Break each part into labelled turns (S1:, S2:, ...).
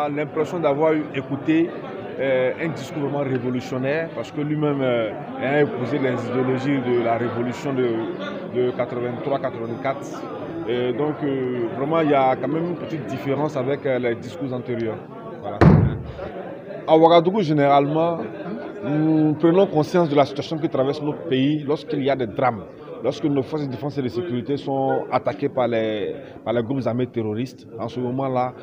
S1: a l'impression d'avoir écouté un discours vraiment révolutionnaire, parce que lui-même a épousé les idéologies de la révolution de 83-84. Donc vraiment, il y a quand même une petite différence avec les discours antérieurs. Voilà. À Ouagadougou, généralement, nous prenons conscience de la situation que traverse notre pays lorsqu'il y a des drames, lorsque nos forces de défense et de sécurité sont attaquées par les groupes armés terroristes. En ce moment-là,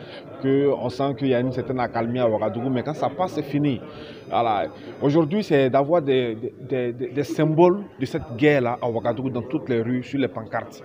S1: on sent qu'il y a une certaine accalmie à Ouagadougou, mais quand ça passe, c'est fini. Voilà. Aujourd'hui, c'est d'avoir des symboles de cette guerre-là à Ouagadougou dans toutes les rues, sur les pancartes.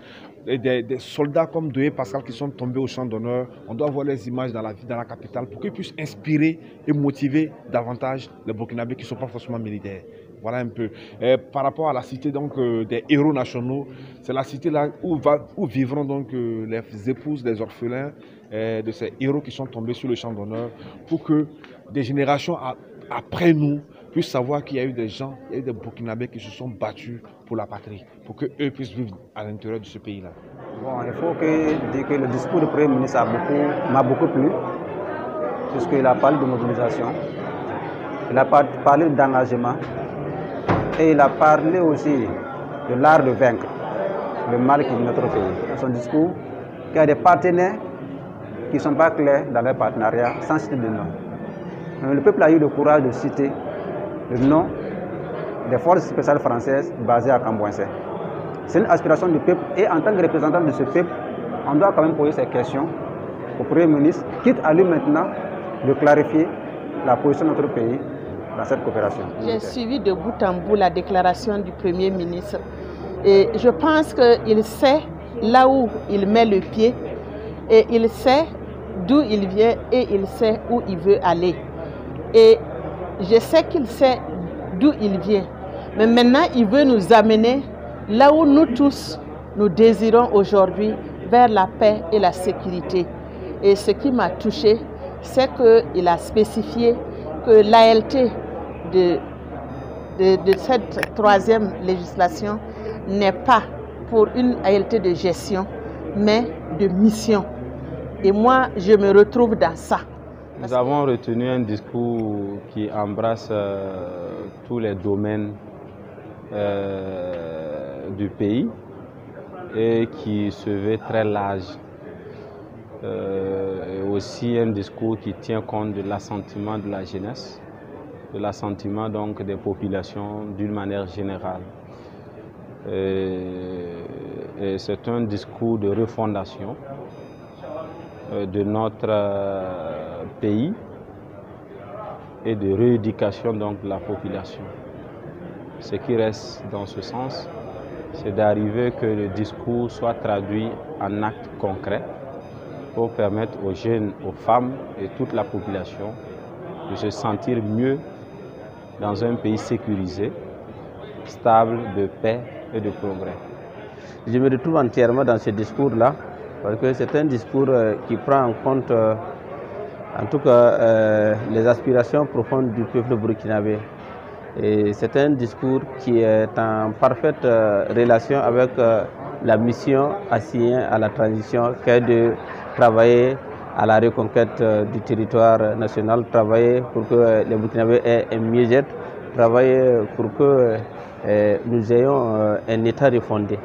S1: Et des soldats comme Doé Pascal qui sont tombés au champ d'honneur. On doit voir les images dans la capitale pour qu'ils puissent inspirer et motiver davantage les Burkinabés qui ne sont pas forcément militaires. Voilà un peu. Et par rapport à la cité donc, des héros nationaux, c'est la cité là où vivront donc les épouses des orphelins de ces héros qui sont tombés sur le champ d'honneur, pour que des générations après nous puissent savoir qu'il y a eu des gens, il y a eu des Burkinabés qui se sont battus pour la patrie, pour qu'eux puissent vivre à l'intérieur de ce pays-là.
S2: Bon, il faut dire que le discours du Premier ministre m'a beaucoup plu, puisqu'il a parlé de mobilisation, il a parlé d'engagement, et il a parlé aussi de l'art de vaincre le mal qui est notre pays. Dans son discours, il y a des partenaires qui ne sont pas clairs dans leur partenariat, sans citer de nom. Mais le peuple a eu le courage de citer le nom des forces spéciales françaises basées à Cambouensé. C'est une aspiration du peuple, et en tant que représentant de ce peuple, on doit quand même poser ces questions au Premier ministre, quitte à lui maintenant de clarifier la position de notre pays dans cette coopération.
S3: J'ai suivi de bout en bout la déclaration du Premier ministre, et je pense qu'il sait là où il met le pied, et il sait d'où il vient, et il sait où il veut aller. Et je sais qu'il sait d'où il vient, mais maintenant il veut nous amener là où nous tous nous désirons aujourd'hui, vers la paix et la sécurité. Et ce qui m'a touché, c'est qu'il a spécifié que l'ALT de cette troisième législation n'est pas pour une ALT de gestion, mais de mission. Et moi, je me retrouve dans ça.
S4: Nous avons retenu un discours qui embrasse tous les domaines du pays et qui se veut très large. Et aussi un discours qui tient compte de l'assentiment de la jeunesse, de l'assentiment donc des populations d'une manière générale. Et c'est un discours de refondation de notre pays et de rééducation donc de la population. Ce qui reste dans ce sens, c'est d'arriver que le discours soit traduit en actes concrets pour permettre aux jeunes, aux femmes et toute la population de se sentir mieux dans un pays sécurisé, stable, de paix et de progrès.
S2: Je me retrouve entièrement dans ce discours-là, parce que c'est un discours qui prend en compte, en tout cas, les aspirations profondes du peuple burkinabé. Et c'est un discours qui est en parfaite relation avec la mission assignée à la transition, qui est de travailler à la reconquête du territoire national, travailler pour que les Burkinabés aient un mieux-être, travailler pour que nous ayons un État refondé.